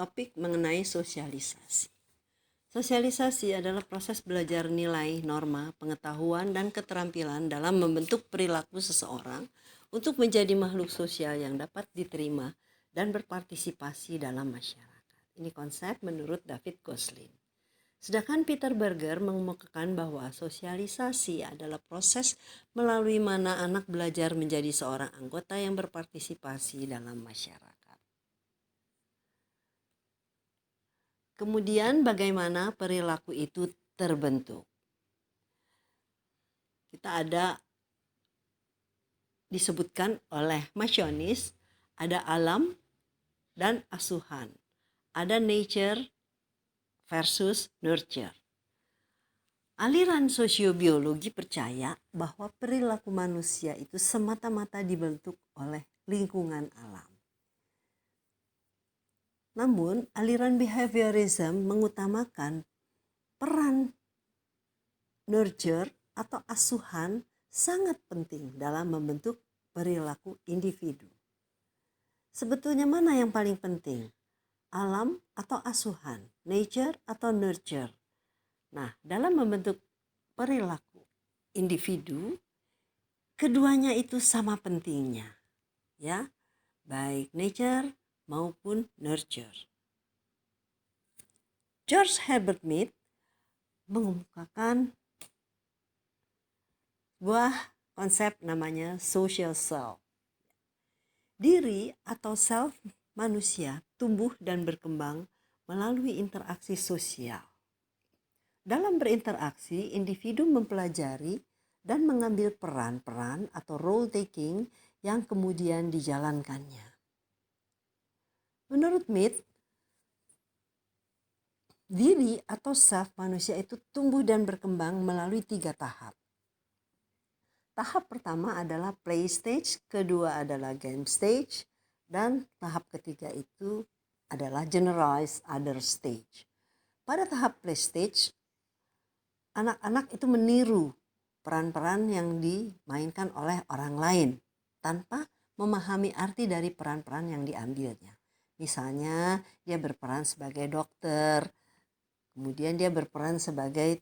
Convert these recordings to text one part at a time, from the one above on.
topik mengenai sosialisasi. Sosialisasi adalah proses belajar nilai, norma, pengetahuan, dan keterampilan dalam membentuk perilaku seseorang untuk menjadi makhluk sosial yang dapat diterima dan berpartisipasi dalam masyarakat. Ini konsep menurut David Goslin. Sedangkan Peter Berger mengemukakan bahwa sosialisasi adalah proses melalui mana anak belajar menjadi seorang anggota yang berpartisipasi dalam masyarakat. Kemudian bagaimana perilaku itu terbentuk? Kita ada disebutkan oleh Mashonis, ada alam dan asuhan. Ada nature versus nurture. Aliran sosiobiologi percaya bahwa perilaku manusia itu semata-mata dibentuk oleh lingkungan alam. Namun, aliran behaviorism mengutamakan peran nurture atau asuhan sangat penting dalam membentuk perilaku individu. Sebetulnya mana yang paling penting? Alam atau asuhan? Nature atau nurture? Nah, dalam membentuk perilaku individu, keduanya itu sama pentingnya, ya, baik nature maupun nurture. George Herbert Mead mengemukakan sebuah konsep namanya social self. Diri atau self manusia tumbuh dan berkembang melalui interaksi sosial. Dalam berinteraksi, individu mempelajari dan mengambil peran-peran atau role taking yang kemudian dijalankannya. Menurut Mead, diri atau self manusia itu tumbuh dan berkembang melalui 3 tahap. Tahap pertama adalah play stage, kedua adalah game stage, dan tahap ketiga itu adalah generalized other stage. Pada tahap play stage, anak-anak itu meniru peran-peran yang dimainkan oleh orang lain tanpa memahami arti dari peran-peran yang diambilnya. Misalnya dia berperan sebagai dokter, kemudian dia berperan sebagai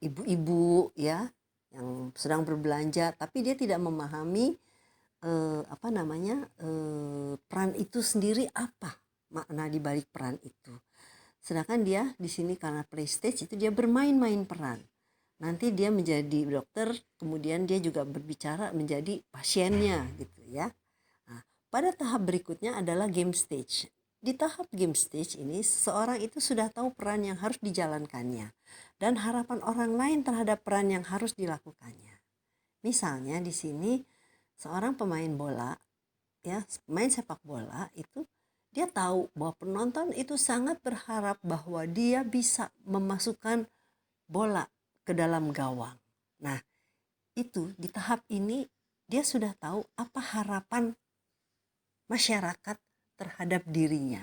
ibu-ibu ya yang sedang berbelanja, tapi dia tidak memahami peran itu sendiri, apa makna di balik peran itu. Sedangkan dia di sini karena play stage itu dia bermain-main peran. Nanti dia menjadi dokter, kemudian dia juga berbicara menjadi pasiennya gitu ya. Nah, pada tahap berikutnya adalah game stage. Di tahap game stage ini seseorang itu sudah tahu peran yang harus dijalankannya dan harapan orang lain terhadap peran yang harus dilakukannya. Misalnya di sini seorang pemain bola, ya, pemain sepak bola itu dia tahu bahwa penonton itu sangat berharap bahwa dia bisa memasukkan bola ke dalam gawang. Nah, itu di tahap ini dia sudah tahu apa harapan masyarakat terhadap dirinya,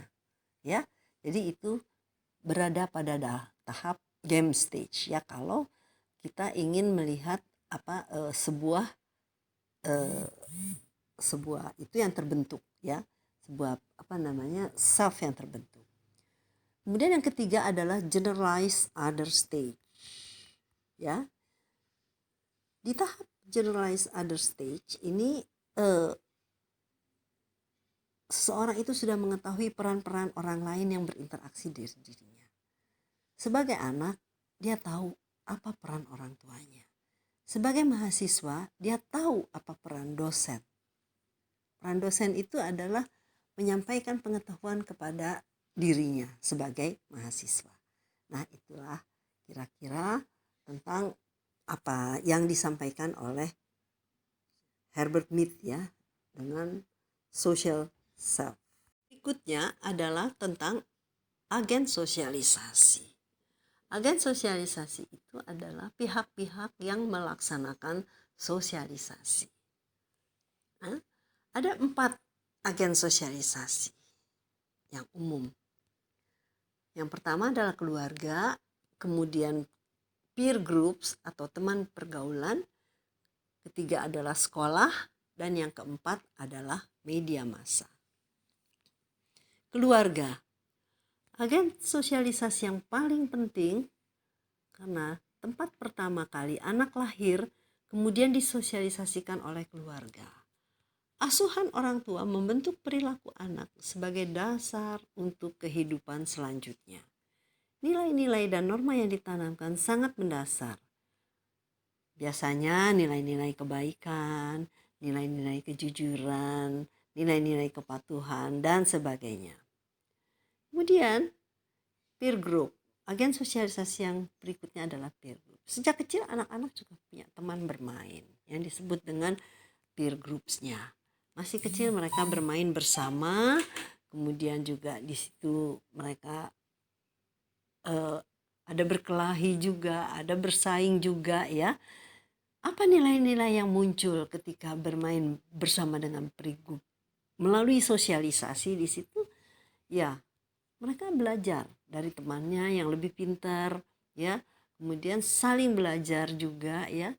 ya. Jadi itu berada pada tahap game stage, ya. Kalau kita ingin melihat sebuah itu yang terbentuk, ya, sebuah self yang terbentuk. Kemudian yang ketiga adalah generalized other stage, ya. Di tahap generalized other stage ini seseorang itu sudah mengetahui peran-peran orang lain yang berinteraksi dengan dirinya. Sebagai anak, dia tahu apa peran orang tuanya. Sebagai mahasiswa, dia tahu apa peran dosen. Peran dosen itu adalah menyampaikan pengetahuan kepada dirinya sebagai mahasiswa. Nah, itulah kira-kira tentang apa yang disampaikan oleh Herbert Mead, ya, dengan social self. Berikutnya adalah tentang agen sosialisasi. Agen sosialisasi itu adalah pihak-pihak yang melaksanakan sosialisasi. Nah, ada 4 agen sosialisasi yang umum. Yang pertama adalah keluarga, kemudian peer groups atau teman pergaulan, ketiga adalah sekolah, dan yang keempat adalah media massa. keluarga. Agen sosialisasi yang paling penting karena tempat pertama kali anak lahir kemudian disosialisasikan oleh keluarga. Asuhan orang tua membentuk perilaku anak sebagai dasar untuk kehidupan selanjutnya. Nilai-nilai dan norma yang ditanamkan sangat mendasar. Biasanya nilai-nilai kebaikan, nilai-nilai kejujuran, nilai-nilai kepatuhan, dan sebagainya. Kemudian peer group. Agen sosialisasi yang berikutnya adalah peer group. Sejak kecil anak-anak juga punya teman bermain yang disebut dengan peer groups-nya. Masih kecil mereka bermain bersama, kemudian juga di situ mereka ada berkelahi juga, ada bersaing juga ya. Apa nilai-nilai yang muncul ketika bermain bersama dengan peer group? Melalui sosialisasi di situ ya, mereka belajar dari temannya yang lebih pintar ya, kemudian saling belajar juga ya.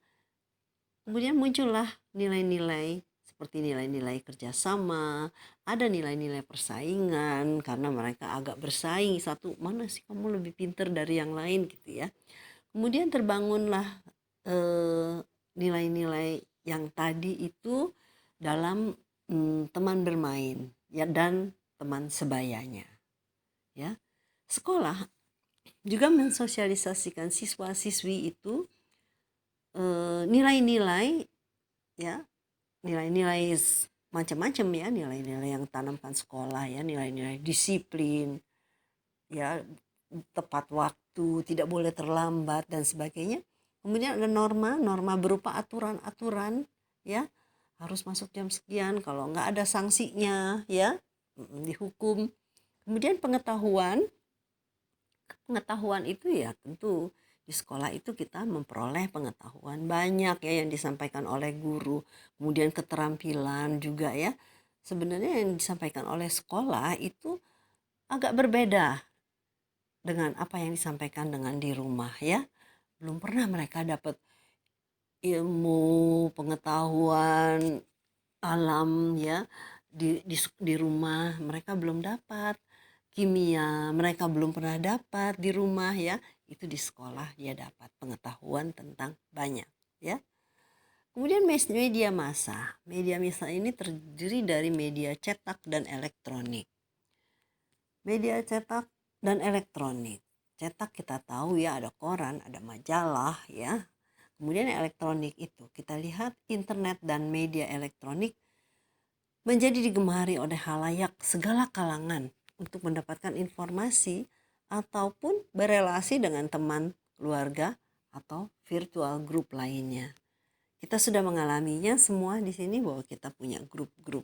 Kemudian muncullah nilai-nilai seperti nilai-nilai kerjasama, ada nilai-nilai persaingan karena mereka agak bersaing, satu mana sih kamu lebih pintar dari yang lain gitu ya. Kemudian terbangunlah nilai-nilai yang tadi itu dalam teman bermain ya dan teman sebayanya ya. Sekolah juga mensosialisasikan siswa-siswi itu nilai-nilai ya, nilai-nilai macam-macam ya, nilai-nilai yang tanamkan sekolah ya, nilai-nilai disiplin ya, tepat waktu, tidak boleh terlambat dan sebagainya. Kemudian ada norma berupa aturan-aturan ya, harus masuk jam sekian, kalau nggak ada sanksinya ya, dihukum. Kemudian pengetahuan itu ya tentu di sekolah itu kita memperoleh pengetahuan banyak ya yang disampaikan oleh guru, kemudian keterampilan juga ya. Sebenarnya yang disampaikan oleh sekolah itu agak berbeda dengan apa yang disampaikan dengan di rumah ya. Belum pernah mereka dapat ilmu, pengetahuan alam ya di rumah, mereka belum dapat. Kimia mereka belum pernah dapat di rumah ya, itu di sekolah dia dapat pengetahuan tentang banyak ya. Kemudian media massa ini terdiri dari media cetak dan elektronik. Media cetak dan elektronik, cetak kita tahu ya ada koran, ada majalah ya. Kemudian elektronik itu kita lihat internet dan media elektronik menjadi digemari oleh halayak segala kalangan untuk mendapatkan informasi ataupun berelasi dengan teman, keluarga, atau virtual group lainnya. Kita sudah mengalaminya semua di sini bahwa kita punya grup-grup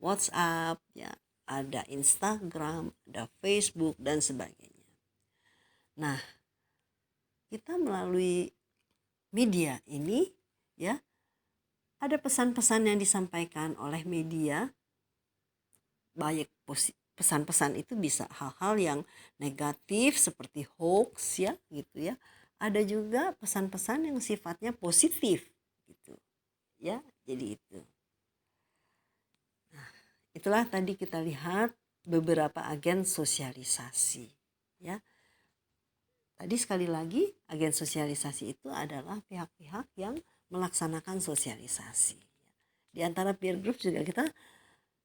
WhatsApp, ya, ada Instagram, ada Facebook, dan sebagainya. Nah, kita melalui media ini, ya, ada pesan-pesan yang disampaikan oleh media, baik pesan-pesan itu bisa hal-hal yang negatif seperti hoax ya gitu ya. Ada juga pesan-pesan yang sifatnya positif gitu ya. Jadi itu. Nah, itulah tadi kita lihat beberapa agen sosialisasi ya. Tadi sekali lagi agen sosialisasi itu adalah pihak-pihak yang melaksanakan sosialisasi. Di antara peer group juga kita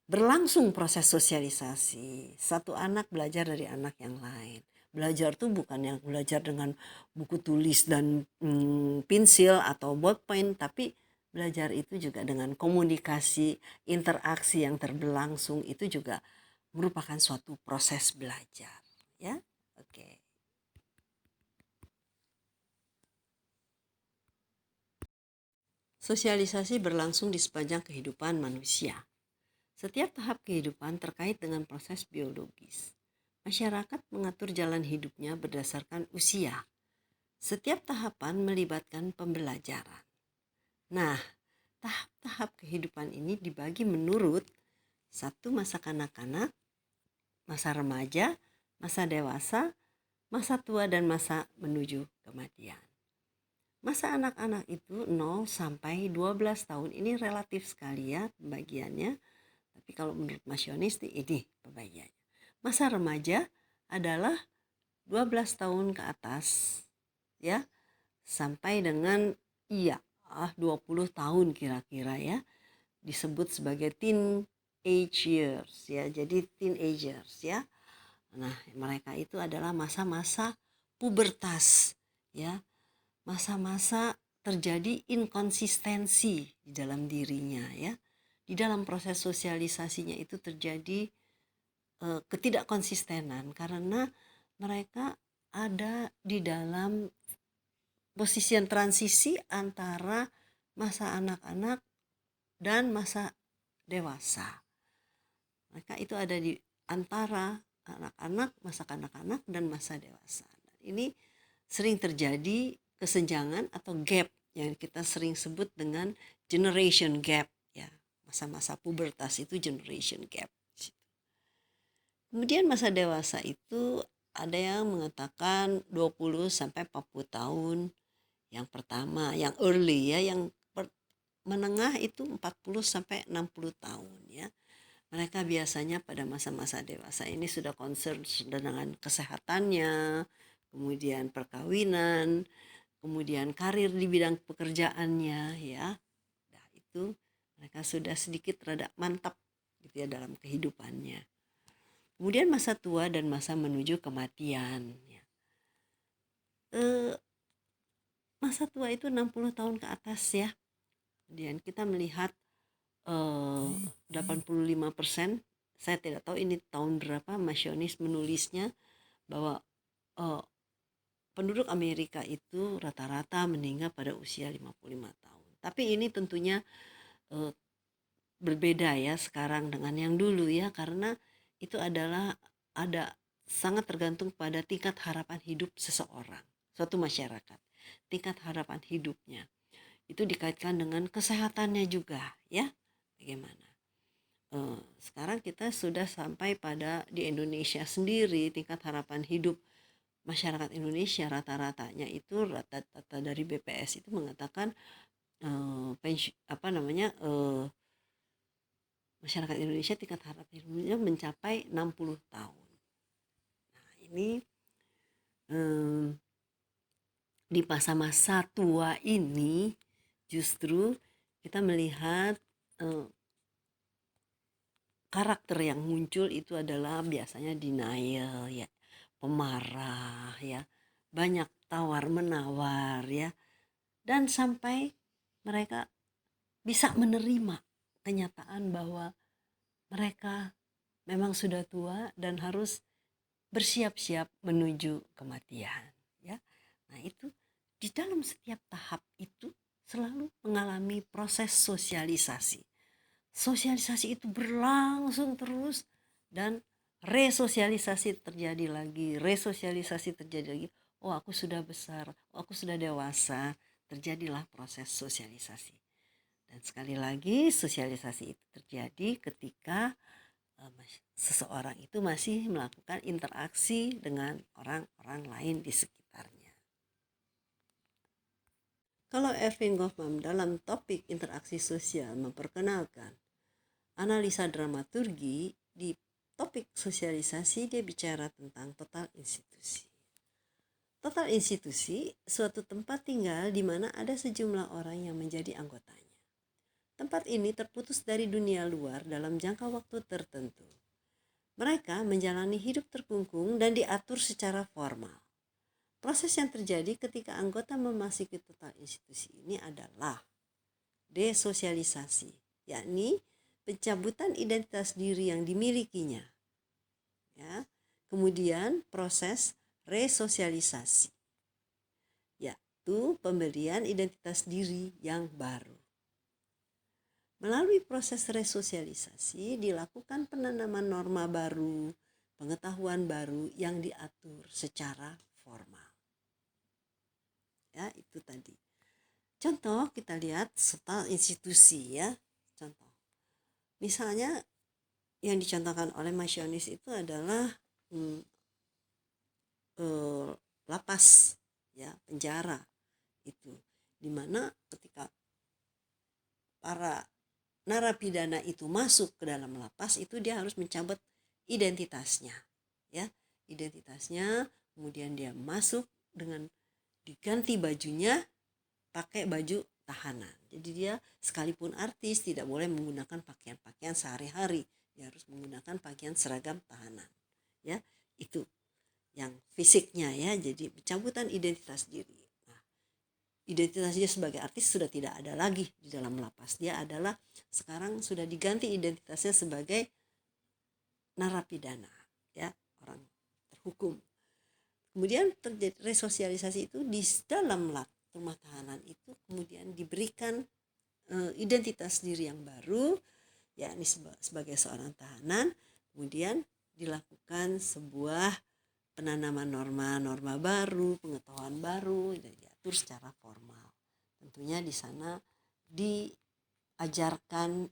berlangsung proses sosialisasi. Satu anak belajar dari anak yang lain. Belajar tuh bukan yang belajar dengan buku tulis dan pensil atau ballpoint, tapi belajar itu juga dengan komunikasi, interaksi yang terberlangsung, itu juga merupakan suatu proses belajar, ya. Oke. Sosialisasi berlangsung di sepanjang kehidupan manusia. Setiap tahap kehidupan terkait dengan proses biologis. Masyarakat mengatur jalan hidupnya berdasarkan usia. Setiap tahapan melibatkan pembelajaran. Nah, tahap-tahap kehidupan ini dibagi menurut satu masa kanak-kanak, masa remaja, masa dewasa, masa tua, dan masa menuju kematian. Masa anak-anak itu 0 sampai 12 tahun ini relatif sekali ya pembagiannya. Tapi kalau menurut Masionis ini pembagiannya. Masa remaja adalah 12 tahun ke atas, ya, sampai dengan 20 tahun kira-kira ya, disebut sebagai teenage years ya. Jadi teenagers ya. Nah, mereka itu adalah masa-masa pubertas ya. Masa-masa terjadi inkonsistensi di dalam dirinya ya. Di dalam proses sosialisasinya itu terjadi ketidakkonsistenan karena mereka ada di dalam posisi yang transisi antara masa anak-anak dan masa dewasa. Mereka itu ada di antara anak-anak, masa kanak-kanak dan masa dewasa. Ini sering terjadi kesenjangan atau gap yang kita sering sebut dengan generation gap ya. Masa-masa pubertas itu generation gap. Kemudian masa dewasa itu ada yang mengatakan 20 sampai 40 tahun. Yang pertama, yang early ya, yang menengah itu 40 sampai 60 tahun ya. Mereka biasanya pada masa-masa dewasa ini sudah concern dengan kesehatannya, kemudian perkawinan, kemudian karir di bidang pekerjaannya ya. Nah, itu mereka sudah sedikit rada mantap gitu ya dalam kehidupannya. Kemudian masa tua dan masa menuju kematian ya. Masa tua itu 60 tahun ke atas ya. Kemudian kita melihat 85%, saya tidak tahu ini tahun berapa Masyonis menulisnya, bahwa penduduk Amerika itu rata-rata meninggal pada usia 55 tahun. Tapi ini tentunya berbeda ya sekarang dengan yang dulu ya, karena itu adalah ada sangat tergantung pada tingkat harapan hidup seseorang, suatu masyarakat. Tingkat harapan hidupnya itu dikaitkan dengan kesehatannya juga ya. Bagaimana? Sekarang kita sudah sampai pada di Indonesia sendiri tingkat harapan hidup masyarakat Indonesia rata-ratanya itu rata-rata dari BPS itu mengatakan masyarakat Indonesia tingkat harapan hidupnya mencapai 60 tahun. Nah, ini di masa-masa tua ini justru kita melihat karakter yang muncul itu adalah biasanya denial ya, pemarah ya, banyak tawar menawar ya, dan sampai mereka bisa menerima kenyataan bahwa mereka memang sudah tua dan harus bersiap-siap menuju kematian ya. Nah, itu di dalam setiap tahap itu selalu mengalami proses sosialisasi. Sosialisasi itu berlangsung terus dan resosialisasi terjadi lagi, resosialisasi terjadi lagi. Oh, aku sudah besar, oh, aku sudah dewasa. Terjadilah proses sosialisasi. Dan sekali lagi sosialisasi itu terjadi ketika seseorang itu masih melakukan interaksi dengan orang-orang lain di sekitarnya. Kalau Erving Goffman dalam topik interaksi sosial memperkenalkan analisa dramaturgi, di topik sosialisasi dia bicara tentang total institusi. Total institusi suatu tempat tinggal di mana ada sejumlah orang yang menjadi anggotanya. Tempat ini terputus dari dunia luar dalam jangka waktu tertentu. Mereka menjalani hidup terkungkung dan diatur secara formal. Proses yang terjadi ketika anggota memasuki total institusi ini adalah desosialisasi, yakni pencabutan identitas diri yang dimilikinya. Ya. Kemudian proses resosialisasi, yaitu pemberian identitas diri yang baru. Melalui proses resosialisasi dilakukan penanaman norma baru, pengetahuan baru yang diatur secara formal. Ya, itu tadi. Contoh kita lihat total institusi ya. Contoh. Misalnya yang dicontohkan oleh Masyonis itu adalah lapas ya, penjara itu, dimana ketika para narapidana itu masuk ke dalam lapas itu dia harus mencabut identitasnya ya, identitasnya. Kemudian dia masuk dengan diganti bajunya pakai baju tahanan. Jadi dia sekalipun artis tidak boleh menggunakan pakaian-pakaian sehari-hari, dia harus menggunakan pakaian seragam tahanan, ya. Itu yang fisiknya, ya. Jadi pencabutan identitas diri. Nah, identitas dia sebagai artis sudah tidak ada lagi di dalam lapas. Dia adalah sekarang sudah diganti identitasnya sebagai narapidana, ya, orang terhukum. Kemudian terjadi resosialisasi itu di dalam rumah tahanan itu, kemudian diberikan identitas diri yang baru, yakni sebagai seorang tahanan. Kemudian dilakukan sebuah penanaman norma-norma baru, pengetahuan baru, dan diatur secara formal. Tentunya di sana diajarkan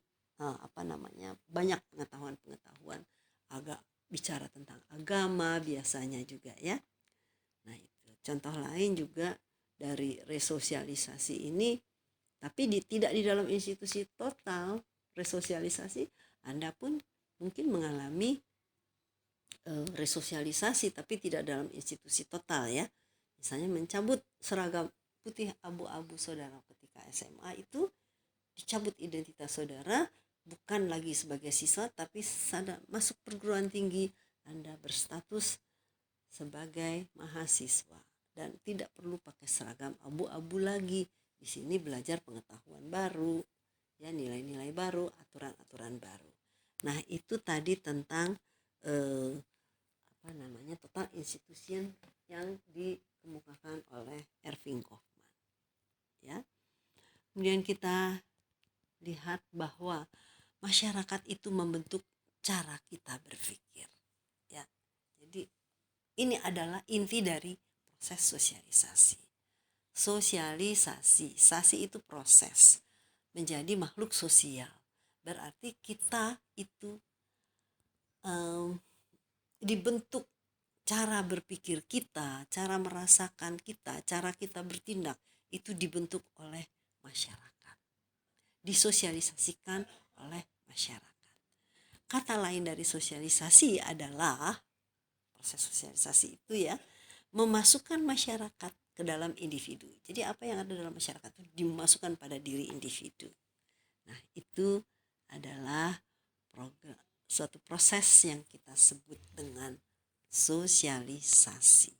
banyak pengetahuan agak bicara tentang agama biasanya juga, ya. Nah, itu contoh lain juga dari resosialisasi ini, tapi tidak di dalam institusi total resosialisasi. Anda pun mungkin mengalami resosialisasi tapi tidak dalam institusi total, ya. Misalnya mencabut seragam putih abu-abu saudara ketika SMA, itu dicabut identitas saudara, bukan lagi sebagai siswa tapi masuk perguruan tinggi, Anda berstatus sebagai mahasiswa dan tidak perlu pakai seragam abu-abu lagi. Di sini belajar pengetahuan baru, ya, nilai-nilai baru, aturan-aturan baru. Nah, itu tadi tentang total institution yang dikemukakan oleh Erving Goffman, ya. Kemudian kita lihat bahwa masyarakat itu membentuk cara kita berpikir, ya. Jadi ini adalah inti dari proses sosialisasi. Sasi itu proses menjadi makhluk sosial. Berarti kita itu dibentuk cara berpikir kita, cara merasakan kita, cara kita bertindak itu dibentuk oleh masyarakat, disosialisasikan oleh masyarakat. Kata lain dari sosialisasi adalah proses sosialisasi itu, ya, memasukkan masyarakat ke dalam individu. Jadi apa yang ada dalam masyarakat itu dimasukkan pada diri individu. Nah, itu adalah suatu proses yang kita sebut dengan sosialisasi.